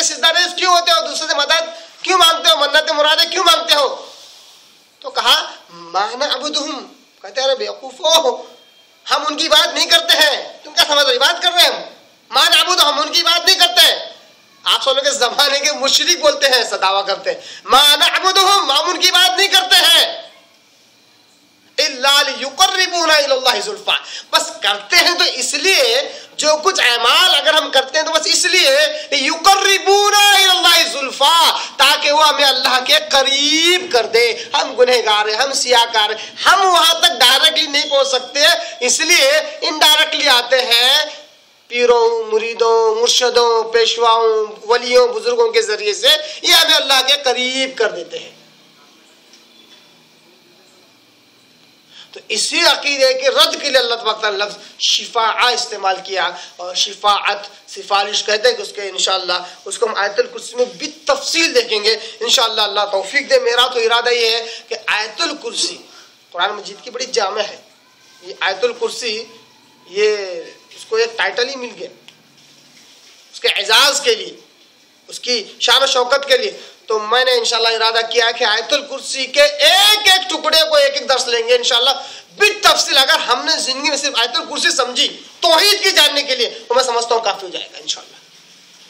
کے سجدہ ریز کیوں ہوتے ہو؟ دوسرے سے مدد کیوں مانگتے ہو؟ منتیں مرادیں کیوں مانگتے ہو؟ تو کہا ما نعبدہم، کہتے ہیں ارے بیوقوفو، ہم ان کی بات نہیں کرتے ہیں. تم کیا سمجھ رہے بات کر رہے ہیں؟ ما نعبدہم، ہم ان کی بات نہیں کرتے ہیں. آپ سنو کے زمانے کے مشرک بولتے ہیں، ایسا دعویٰ کرتے ہیں ما نعبدہم، ہم ان کی بات نہیں کرتے ہیں الا لیقربونا الی اللہ زلفیٰ، بس کرتے ہیں تو اس لیے، جو کچھ اعمال اگر ہم کرتے ہیں تو بس اس لیے یقربونا الی اللہ زلفیٰ، تاکہ وہ ہمیں اللہ کے قریب کر دے. ہم گنہگار ہیں، ہم سیاہکار ہیں، ہم وہاں تک ڈائریکٹلی نہیں پہنچ سکتے، اس لیے انڈائریکٹلی آتے ہیں پیروں، مریدوں، مرشدوں، پیشواؤں، ولیوں، بزرگوں کے ذریعے سے، یہ ہمیں اللہ کے قریب کر دیتے ہیں. تو اسی عقیدے کے رد کے لیے اللہ تبارک تعالیٰ لفظ شفاعہ استعمال کیا، اور شفاعت سفارش کہتے ہیں کہ اس کے انشاءاللہ اس کو ہم آیت الکرسی میں بالتفصیل دیکھیں گے انشاءاللہ. اللہ توفیق دے. میرا تو ارادہ یہ ہے کہ آیت الکرسی قرآن مجید کی بڑی جامع ہے. یہ آیت الکرسی، یہ اس کو ایک ٹائٹل ہی مل گیا اس کے اعزاز کے لیے، اس کی شان و شوکت کے لیے. تو میں نے انشاءاللہ ارادہ کیا کہ آیت الکرسی کے ایک ایک ٹکڑے کو ایک ایک درس لیں گے انشاءاللہ بالتفصیل. اگر ہم نے زندگی میں صرف آیت الکرسی سمجھی توحید کی جاننے کے لیے تو میں سمجھتا ہوں کافی ہو جائے گا انشاءاللہ.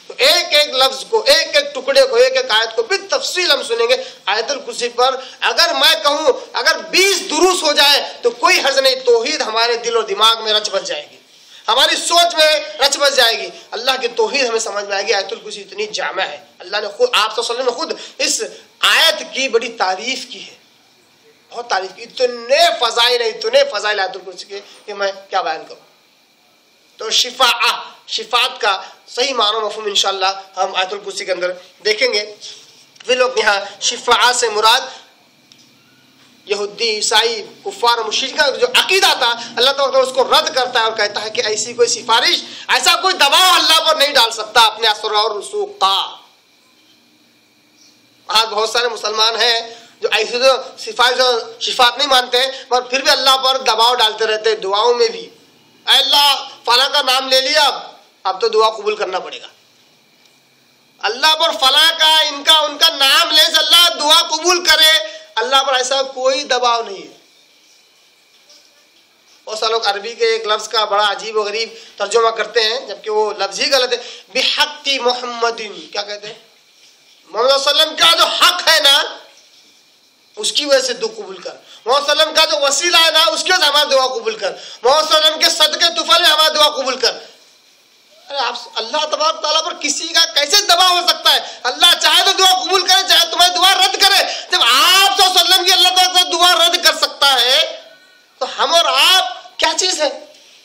تو ایک ایک لفظ کو، ایک ایک ٹکڑے کو، ایک ایک آیت کو بالتفصیل ہم سنیں گے آیت الکرسی پر. اگر میں کہوں اگر 20 دروس ہو جائے تو کوئی حرج نہیں، توحید ہمارے دل و دماغ میں رچ بس جائے گی، ہماری سوچ میں رچ بس جائے گی. اللہ کی توحید ہمیں سمجھ میں آئے گی. آیت الکرسی اتنی جامع ہے. اللہ نے خود، آپ صلی اللہ علیہ وسلم نے خود اس آیت کی بڑی تعریف کی ہے، بہت تعریف کی. اتنے فضائل آیت الکرسی کے کہ میں کیا بیان کروں. تو شفاعت کا صحیح معنی و مفہوم انشاءاللہ ہم آیت الکرسی کے اندر دیکھیں گے. پھر لوگ یہاں شفاعت سے مراد یہودی، عیسائی، کفار و مشرکین کا جو عقیدہ تھا، اللہ تعالیٰ اس کو رد کرتا ہے اور کہتا ہے کہ ایسی کوئی سفارش، ایسا کوئی دباؤ اللہ پر نہیں ڈال سکتا اپنے اثر اور رسوخ کا. آج بہت سارے مسلمان ہیں جو ایسی تو شفاعت نہیں مانتے ہیں مگر پھر بھی اللہ پر دباؤ ڈالتے رہتے ہیں دعاؤں میں بھی. اے اللہ فلاں کا نام لے لیا، اب تو دعا قبول کرنا پڑے گا. اللہ پر فلاں کا، ان کا نام لے سے اللہ دعا قبول کرے. اللہ پر ایسا کوئی دباؤ نہیں ہے. بہت سارے لوگ عربی کے ایک لفظ کا بڑا عجیب و غریب ترجمہ کرتے ہیں جبکہ وہ لفظ ہی غلط ہے. بحق محمد، کیا کہتے ہیں؟ محمد صلی اللہ علیہ وسلم کا جو حق ہے نا اس کی وجہ سے دعا قبول کر. محمد صلی اللہ علیہ وسلم کا جو وسیلہ ہے نا اس کی وجہ سے ہمارا دعا قبول کر. محمد صلی اللہ علیہ وسلم کے صدقے طفل میں ہمارا دعا قبول کر. اللہ تبارک تعالیٰ پر کسی کا کیسے دباؤ ہو سکتا ہے؟ اللہ چاہے تو دعا قبول کرے، چاہے تمہاری دعا رد کرے. جب آپ صلی اللہ علیہ وسلم کی اللہ تعالیٰ دعا رد کر سکتا ہے تو ہم اور آپ کیا چیز ہے؟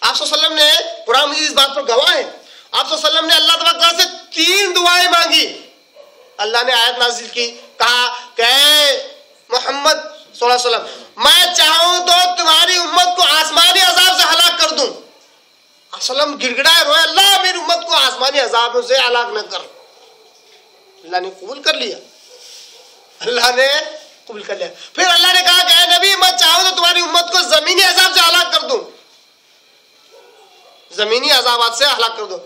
آپ صلی اللہ علیہ وسلم نے قرآن مجید اس بات پر گواہ ہے. آپ صلی اللہ علیہ وسلم نے اللہ تبارک تعالیٰ سے 3 دعائیں مانگی. اللہ نے آیت نازل کی، کہا کہ محمد صلی اللہ علیہ وسلم میں چاہوں تو تمہاری امت کو آسمانی عذاب سے ہلاک کر دوں. وسلم گڑ گڑائے روئے، اللہ میری امت کو آسمانی عذابوں سے ہلاک نہ کر. اللہ نے قبول کر لیا، اللہ نے قبول کر لیا. پھر اللہ نے کہا کہ اے نبی میں چاہوں تو تمہاری امت کو زمینی عذاب سے ہلاک کر دوں، زمینی عذابات سے ہلاک کر دوں.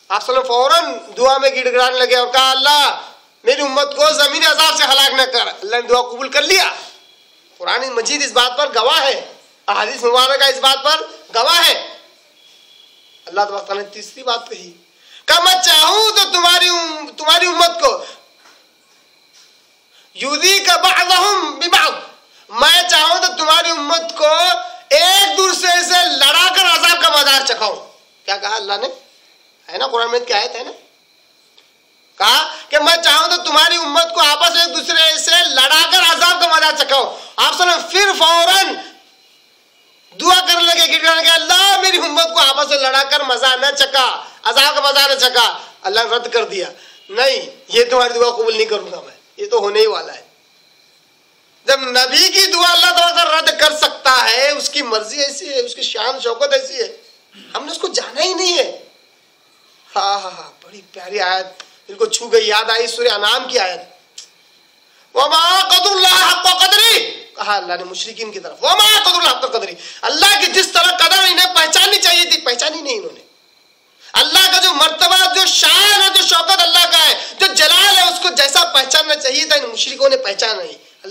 آپ صلی اللہ علیہ وسلم فوراً دعا میں گڑ گڑانے لگے اور کہا اللہ میری امت کو زمینی عذاب سے ہلاک نہ کر. اللہ نے دعا قبول کر لیا. قرآن مجید اس بات پر گواہ ہے، احادیث مبارکہ اس بات پر گواہ ہے. اللہ تعالیٰ نے تیسری بات کہی کہ میں چاہوں تو تمہاری امت کو یوذی کا بعضہم ببعض، میں چاہوں تو تمہاری امت کو ایک دوسرے سے لڑا کر عذاب کا مزار چکھاؤں. کیا کہا اللہ نے؟ ہے نا قرآن میں کی آیت ہے نا، کہا کہ میں چاہوں تو تمہاری امت کو آپس میں ایک دوسرے سے لڑا کر عذاب کا مزار چکھاؤں. آپ صلی اللہ علیہ وسلم پھر فوراً دعا کرنے لگے کہ اللہ میری امت کو آپس میں لڑا کر مزہ نہ چکا، عذاب کا مزہ نہ چکا. اللہ نے رد کر دیا، نہیں یہ تمہاری دعا قبول نہیں کروں گا میں، یہ تو ہونے ہی والا ہے. جب نبی کی دعا اللہ تعالیٰ رد کر سکتا ہے، اس کی مرضی ایسی ہے، اس کی شان شوکت ایسی ہے، ہم نے اس کو جانا ہی نہیں ہے. ہاں بڑی پیاری آیت دل کو چھو گئی، یاد آئی سورہ انعام کی آیت، وَمَا قَدْرُ اللَّهَ حَقَّ قَدْرِهِ، کہا اللہ نے مشرکین کی طرف وَمَا قَدْرُ اللَّهَ حَقَّ قَدْرِهِ، اللہ کی جس طرح قدر انہیں پہچاننی چاہیے تھی پہچانی نہیں انہوں نے. اللہ کا جو مرتبہ، جو شان ہے، جو شوکت اللہ کا ہے، جو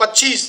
25